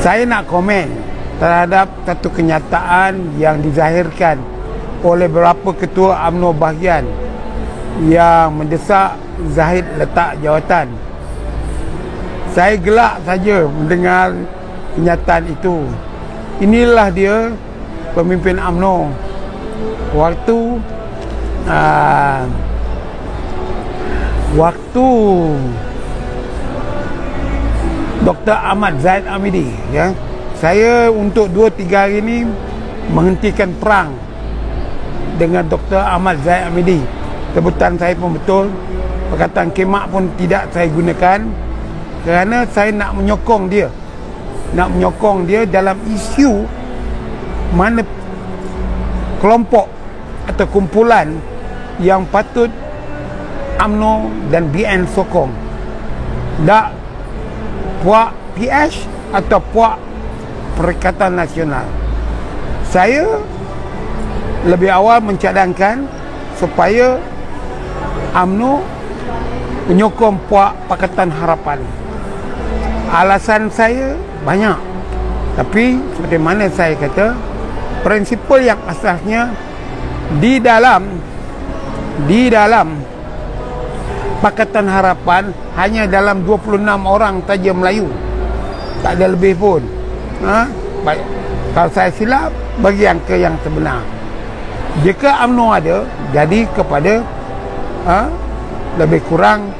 Saya nak komen terhadap satu kenyataan yang dizahirkan oleh beberapa ketua UMNO bahagian yang mendesak Zahid letak jawatan. Saya gelak saja mendengar kenyataan itu. Inilah dia pemimpin UMNO waktu Dr. Ahmad Zahid Hamidi, ya. Saya untuk 2-3 hari ini menghentikan perang dengan Dr. Ahmad Zahid Hamidi. Sebutan saya pun betul, perkataan kemak pun tidak saya gunakan, kerana saya nak menyokong dia dalam isu mana kelompok atau kumpulan yang patut UMNO dan BN sokong. Tak puak PH atau puak Perikatan Nasional. Saya lebih awal mencadangkan supaya UMNO menyokong puak Pakatan Harapan. Alasan saya banyak, tapi seperti mana saya kata, prinsipal yang asasnya di dalam Pakatan Harapan hanya dalam 26 orang saja Melayu, tak ada lebih pun. Baik, kalau saya silap, bagi angka yang sebenar. Jika UMNO ada, jadi kepada lebih kurang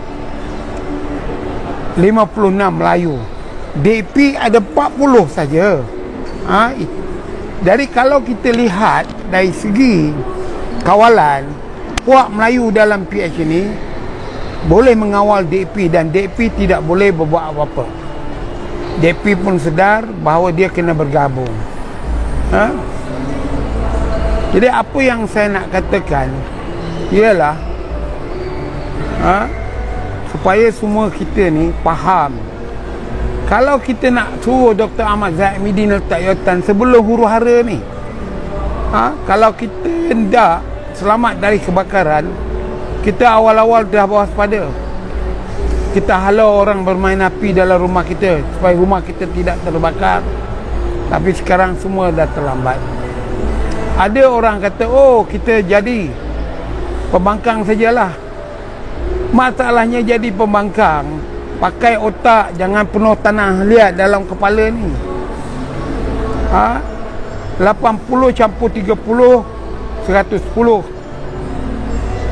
56 Melayu. DAP ada 40 saja. Jadi kalau kita lihat dari segi kawalan, puak Melayu dalam PH ini boleh mengawal DAP, dan DAP tidak boleh berbuat apa-apa. DAP pun sedar bahawa dia kena bergabung. Jadi apa yang saya nak katakan ialah supaya semua kita ni faham, kalau kita nak suruh Dr. Ahmad Zahid Hamidi letak jawatan sebelum huru-hara ni, kalau kita hendak selamat dari kebakaran, kita awal-awal dah waspada. Kita halau orang bermain api dalam rumah kita supaya rumah kita tidak terbakar. Tapi sekarang semua dah terlambat. Ada orang kata, oh, kita jadi pembangkang sajalah. Masalahnya jadi pembangkang, pakai otak, jangan penuh tanah liat dalam kepala ni. 80 campur 30, 110.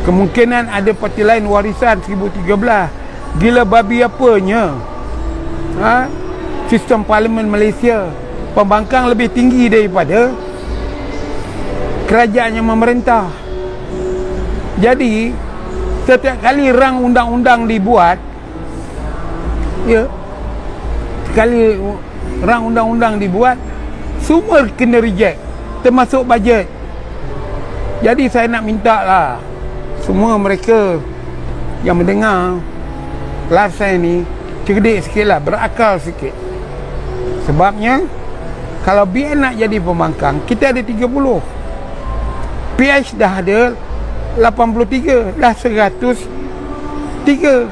Kemungkinan ada parti lain warisan 1013. Gila babi apanya? Sistem parlimen Malaysia, pembangkang lebih tinggi daripada kerajaan yang memerintah. Jadi setiap kali rang undang-undang dibuat, sekali rang undang-undang dibuat, semua kena reject, termasuk bajet. Jadi saya nak minta lah semua mereka yang mendengar live saya ni cerdik sikit lah, berakal sikit. Sebabnya kalau BN nak jadi pembangkang, kita ada 30, PH dah ada 83, dah 103.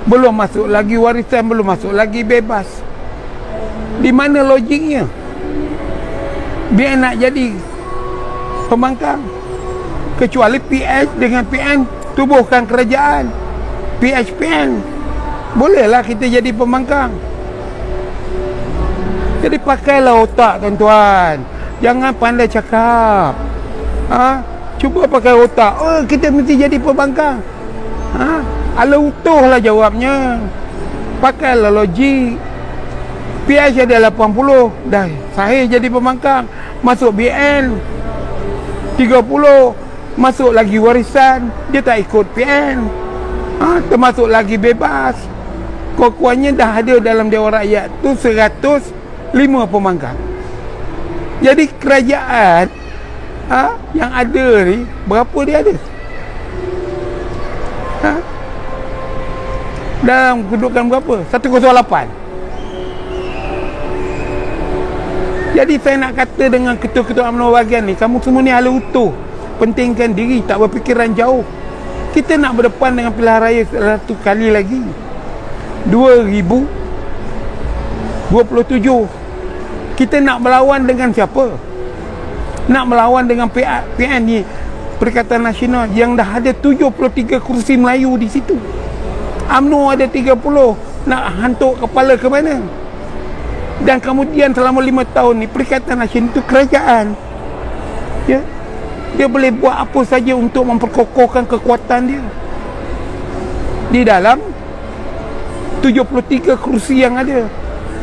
Belum masuk lagi warisan, belum masuk lagi bebas. Di mana logiknya BN nak jadi pembangkang? Kecuali PH dengan PN tubuhkan kerajaan, PHPN, bolehlah kita jadi pembangkang. Jadi pakailah otak, tuan-tuan. Jangan pandai cakap. Cuba pakai otak. Oh, kita mesti jadi pembangkang. Ala utuhlah jawabnya. Pakailah logik. PH ada 80, dah sahih jadi pembangkang. Masuk BN 30, masuk lagi warisan, dia tak ikut PN. Termasuk lagi bebas. Kuat-kuatnya dah ada dalam Dewan Rakyat tu 105 pembangkang. Jadi kerajaan yang ada ni, berapa dia ada? Dalam kedudukan berapa? 108. Jadi saya nak kata dengan ketua-ketua UMNO bahagian ni, kamu semua ni ala utuh, pentingkan diri, tak berfikiran jauh. Kita nak berdepan dengan pilihan raya satu kali lagi 2027. Kita nak melawan dengan siapa? Nak melawan dengan PN ni, Perikatan Nasional, yang dah ada 73 kursi Melayu di situ. UMNO ada 30. Nak hantuk kepala ke mana? Dan kemudian selama 5 tahun ni Perikatan Nasional itu kerajaan, ya, dia boleh buat apa saja untuk memperkokohkan kekuatan dia di dalam 73 kursi yang ada.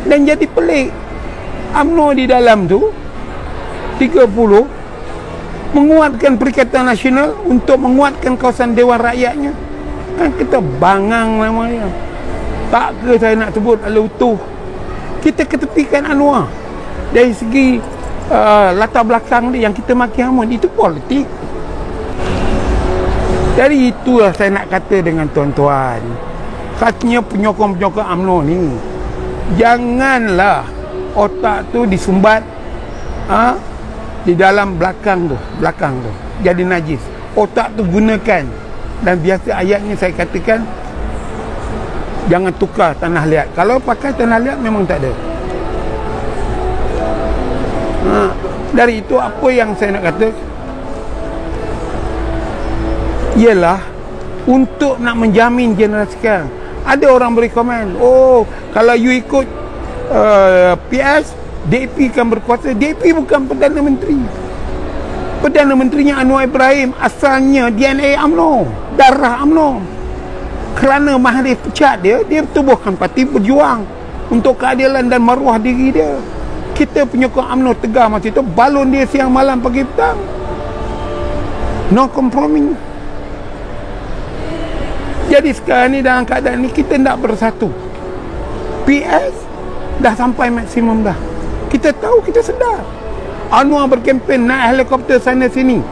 Dan jadi pelik, UMNO di dalam tu 30 menguatkan Perikatan Nasional untuk menguatkan kawasan Dewan Rakyatnya. Kan kita bangang namanya. Tak ke saya nak sebut ala utuh. Kita ketepikan Anwar dari segi latar belakang dia. Yang kita maki hamun itu politik. Dari itulah saya nak kata dengan tuan-tuan, katanya penyokong-penyokong UMNO ni, janganlah otak tu disumbat di dalam belakang tu jadi najis. Otak tu gunakan. Dan biasa ayatnya saya katakan, jangan tukar tanah liat. Kalau pakai tanah liat memang tak ada. Dari itu apa yang saya nak kata ialah untuk nak menjamin generasi sekarang. Ada orang beri komen, oh kalau you ikut PS, DAP kan berkuasa. DAP bukan Perdana Menteri. Perdana Menterinya Anwar Ibrahim, asalnya DNA UMNO, darah UMNO. Kerana Mahathir pecat dia tubuhkan Parti Berjuang untuk keadilan dan maruah diri dia. Kita penyokong UMNO tegar masa itu, balon dia siang malam pagi petang. No compromise. Jadi sekarang ni dalam keadaan ni kita nak bersatu. PS dah sampai maksimum dah. Kita tahu, kita sedar. Anwar berkempen naik helikopter sana sini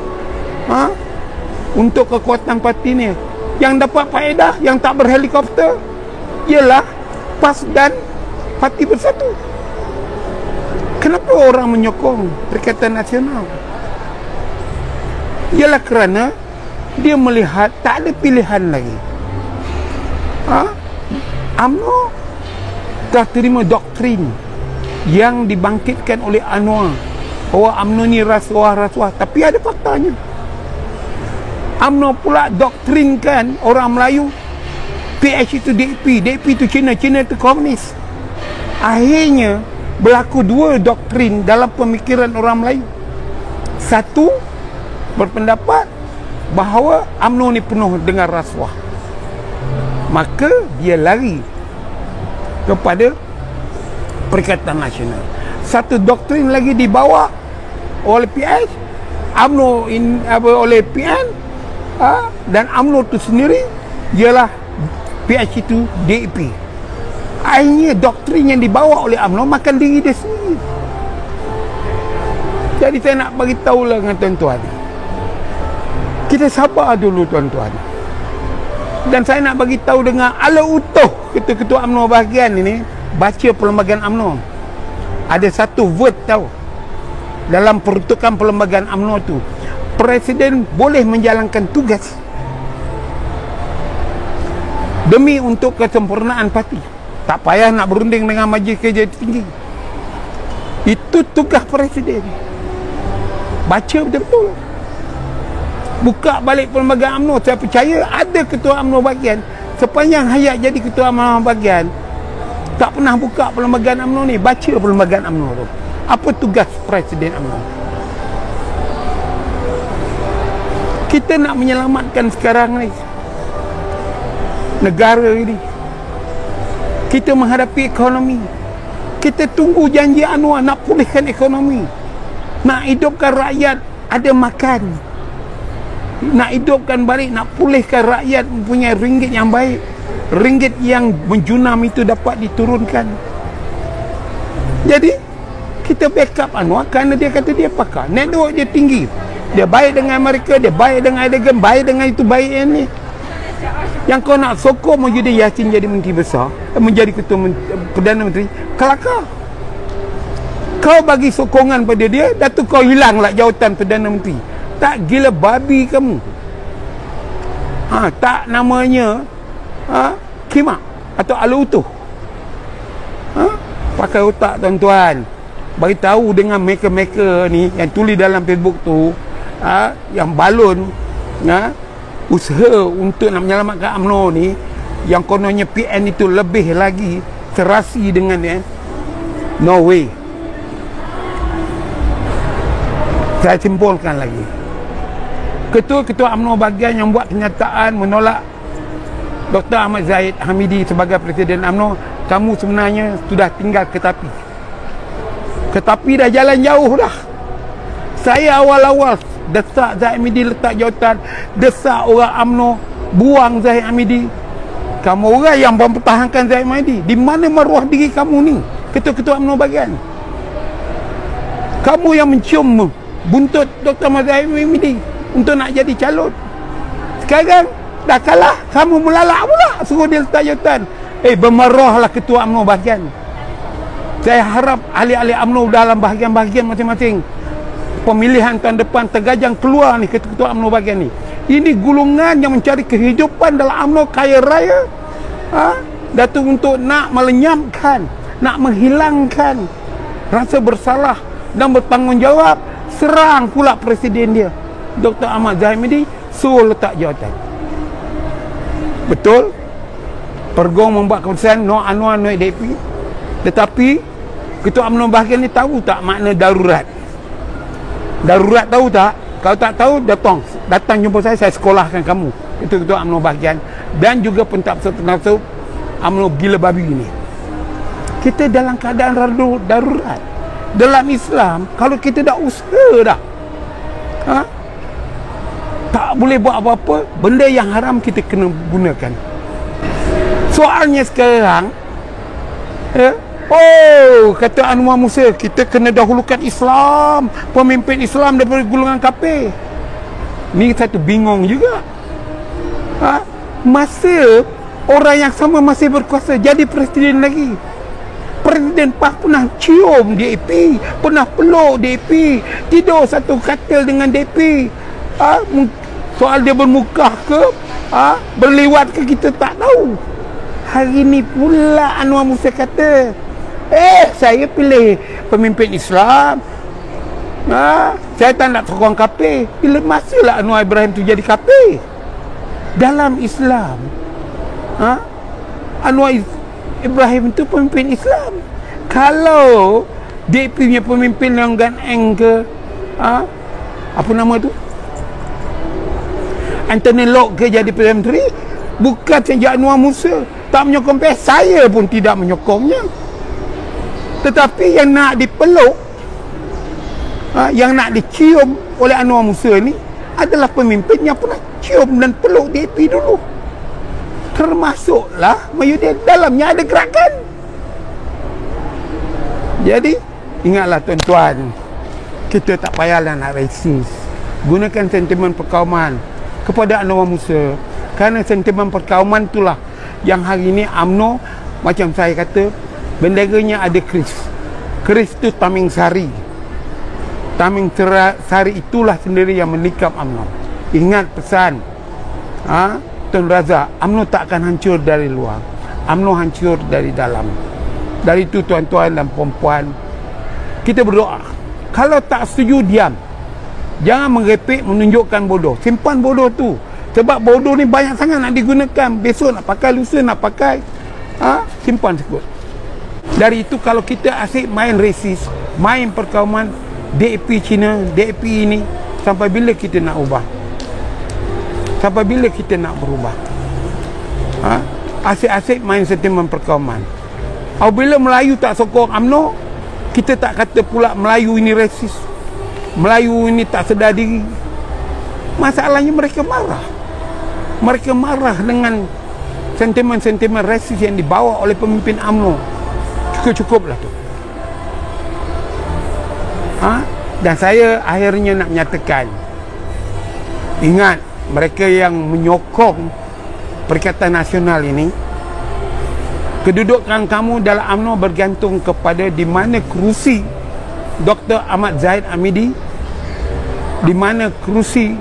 untuk kekuatan parti ni. Yang dapat faedah, yang tak berhelikopter, ialah PAS dan Parti Bersatu. Kenapa orang menyokong Perikatan Nasional? Ialah kerana dia melihat tak ada pilihan lagi. UMNO telah terima doktrin yang dibangkitkan oleh Anwar bahawa UMNO ni rasuah-rasuah, tapi ada faktanya. UMNO pula doktrinkan orang Melayu, PH itu DAP, DAP itu Cina, Cina itu komunis. Akhirnya berlaku dua doktrin dalam pemikiran orang Melayu. Satu berpendapat bahawa UMNO ni penuh dengan rasuah, maka dia lari kepada Perikatan Nasional. Satu doktrin lagi dibawa oleh PH, UMNO oleh PN, dan UMNO itu sendiri ialah PH itu DAP. Akhirnya doktrin yang dibawa oleh UMNO makan diri dia sendiri. Jadi saya nak bagi tahulah dengan tuan-tuan, kita sabar dulu tuan-tuan. Dan saya nak bagi tahu dengan ala utuh ketua-ketua UMNO bahagian ini, baca perlembagaan UMNO. Ada satu word tahu dalam peruntukan perlembagaan UMNO tu, Presiden boleh menjalankan tugas demi untuk kesempurnaan parti. Tak payah nak berunding dengan Majlis Kerja Tinggi. Itu tugas Presiden. Baca betul-betul. Buka balik perlembagaan UMNO. Saya percaya ada ketua UMNO bahagian sepanjang hayat jadi ketua UMNO bahagian tak pernah buka perlembagaan UMNO ni. Baca perlembagaan UMNO tu. Apa tugas Presiden UMNO? Kita nak menyelamatkan sekarang ni negara ini. Kita menghadapi ekonomi. Kita tunggu janji Anwar nak pulihkan ekonomi, nak hidupkan rakyat ada makan, nak hidupkan balik, nak pulihkan rakyat mempunyai ringgit yang baik. Ringgit yang menjunam itu dapat diturunkan. Jadi kita backup Anwar kerana dia kata dia pakar, network dia tinggi, dia baik dengan Amerika, dia baik dengan Erdogan, baik dengan itu, baik yang ni. Yang kau nak sokong Muhyiddin Yassin jadi menteri besar, menjadi ketua Perdana Menteri, kelakar. Kau bagi sokongan pada dia, Datuk kau hilanglah jawatan Perdana Menteri. Tak, gila babi kamu. Tak namanya khemah atau ala utuh. Pakai otak tuan-tuan. Bagi tahu dengan mereka-mereka ni yang tulis dalam Facebook tu, yang balon usaha untuk nak menyelamatkan UMNO ni, yang kononnya PN itu lebih lagi terasi dengan no way. Saya simpulkan lagi, ketua-ketua UMNO bahagian yang buat kenyataan menolak Dr. Ahmad Zahid Hamidi sebagai Presiden UMNO, kamu sebenarnya sudah tinggal ke tepi dah, jalan jauh dah. Saya awal-awal desak Zahid Hamidi letak jawatan, desak orang UMNO buang Zahid Hamidi. Kamu orang yang mempertahankan Zahid Hamidi. Di mana maruah diri kamu ni, ketua-ketua UMNO bagian? Kamu yang mencium buntut Dr. Ahmad Zahid Hamidi untuk nak jadi calon. Sekarang dah kalah, kamu melalak pula suruh dia letak jawatan. Bermaruahlah ketua UMNO bahagian. Saya harap ahli-ahli UMNO dalam bahagian-bahagian masing-masing pemilihan tahun depan tergajang keluar ni ketua UMNO bahagian ni. Ini gulungan yang mencari kehidupan dalam UMNO kaya raya, Datuk untuk nak melenyapkan, nak menghilangkan rasa bersalah dan bertanggungjawab. Serang pula presiden dia, Dr. Ahmad Zahid Hamidi, suruh letak jawatan. Betul, Pergong membuat keputusan no anuan no DAP. Tetapi ketua UMNO bahagian ni tahu tak makna darurat? Darurat tahu tak? Kalau tak tahu, datang jumpa saya sekolahkan kamu, ketua-ketua UMNO bahagian dan juga pentadbir UMNO gila babi ini. Kita dalam keadaan darurat. Dalam Islam, kalau kita dah usaha dah, tak boleh buat apa-apa. Benda yang haram kita kena gunakan. Soalnya sekarang, kata Anwar Musa, kita kena dahulukan Islam, pemimpin Islam daripada golongan kafir. Ni satu bingung juga. Masa orang yang sama masih berkuasa, jadi presiden lagi. Presiden PAS pernah cium DAP, pernah peluk DAP, tidur satu katil dengan DAP. Soal dia bermukah ke, berlewat ke, kita tak tahu. Hari ni pula Anwar Musa kata, saya pilih pemimpin Islam, saya tak nak sokong kafir. Bila masalah Anwar Ibrahim tu jadi kafir? Dalam Islam, Anwar Ibrahim tu pemimpin Islam. Kalau dia punya pemimpin yang ganeng ke, apa nama tu, Anthony Locke ke jadi Perdana Menteri, bukan saja Anwar Musa tak menyokong PS, saya pun tidak menyokongnya. Tetapi yang nak dipeluk, yang nak dicium oleh Anwar Musa ni adalah pemimpin yang pernah cium dan peluk DAP dulu. Termasuklah Mahyudin, dalamnya ada gerakan. Jadi ingatlah tuan-tuan, kita tak payahlah nak resis. Gunakan sentimen perkauman kepada Anwar Musa, kerana sentimen perkauman itulah yang hari ini UMNO, macam saya kata, benderanya ada keris itu Taming Sari. Taming Sari itulah sendiri yang menikam UMNO. Ingat pesan Tun Razak, UMNO tak akan hancur dari luar, UMNO hancur dari dalam. Dari itu tuan-tuan dan puan-puan, kita berdoa. Kalau tak setuju, diam. Jangan mengrepek, menunjukkan bodoh. Simpan bodoh tu. Sebab bodoh ni banyak sangat nak digunakan. Besok nak pakai, lusa nak pakai. Simpan sebut. Dari itu, kalau kita asyik main resis, main perkauman, DAP Cina, DAP ini, sampai bila kita nak ubah? Sampai bila kita nak berubah? Asyik-asyik main sentimen perkauman. Apabila Melayu tak sokong UMNO, kita tak kata pula Melayu ini resis, Melayu ini tak sedar diri. Masalahnya mereka marah. Mereka marah dengan sentimen-sentimen resis yang dibawa oleh pemimpin UMNO. Cukup-cukuplah tu. Dan saya akhirnya nak menyatakan, ingat, mereka yang menyokong Perikatan Nasional ini, kedudukan kamu dalam UMNO bergantung kepada di mana kerusi Dr. Ahmad Zahid Hamidi, di mana kerusi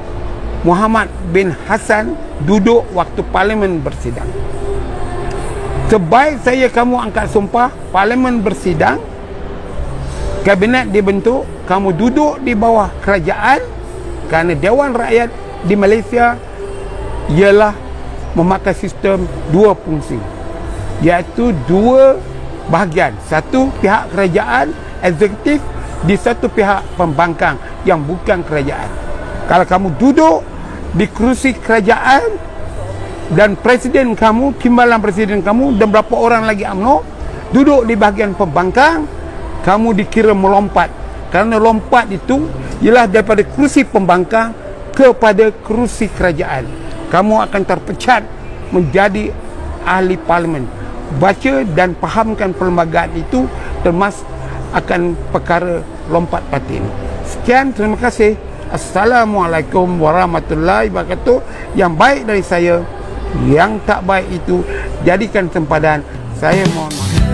Muhammad bin Hassan duduk waktu parlimen bersidang. Sebaik saya kamu angkat sumpah, parlimen bersidang, kabinet dibentuk, kamu duduk di bawah kerajaan, kerana Dewan Rakyat di Malaysia ialah memakai sistem dua fungsi, iaitu dua bahagian. Satu pihak kerajaan eksekutif, di satu pihak pembangkang yang bukan kerajaan. Kalau kamu duduk di kerusi kerajaan dan presiden kamu, timbalan presiden kamu dan berapa orang lagi UMNO duduk di bahagian pembangkang, kamu dikira melompat. Kerana lompat itu ialah daripada kerusi pembangkang kepada kerusi kerajaan. Kamu akan terpecat menjadi ahli parlimen. Baca dan fahamkan perlembagaan itu, termasuk akan perkara lompat batin. Sekian, terima kasih. Assalamualaikum warahmatullahi wabarakatuh. Yang baik dari saya, yang tak baik itu jadikan sempadan. Saya mohon maaf.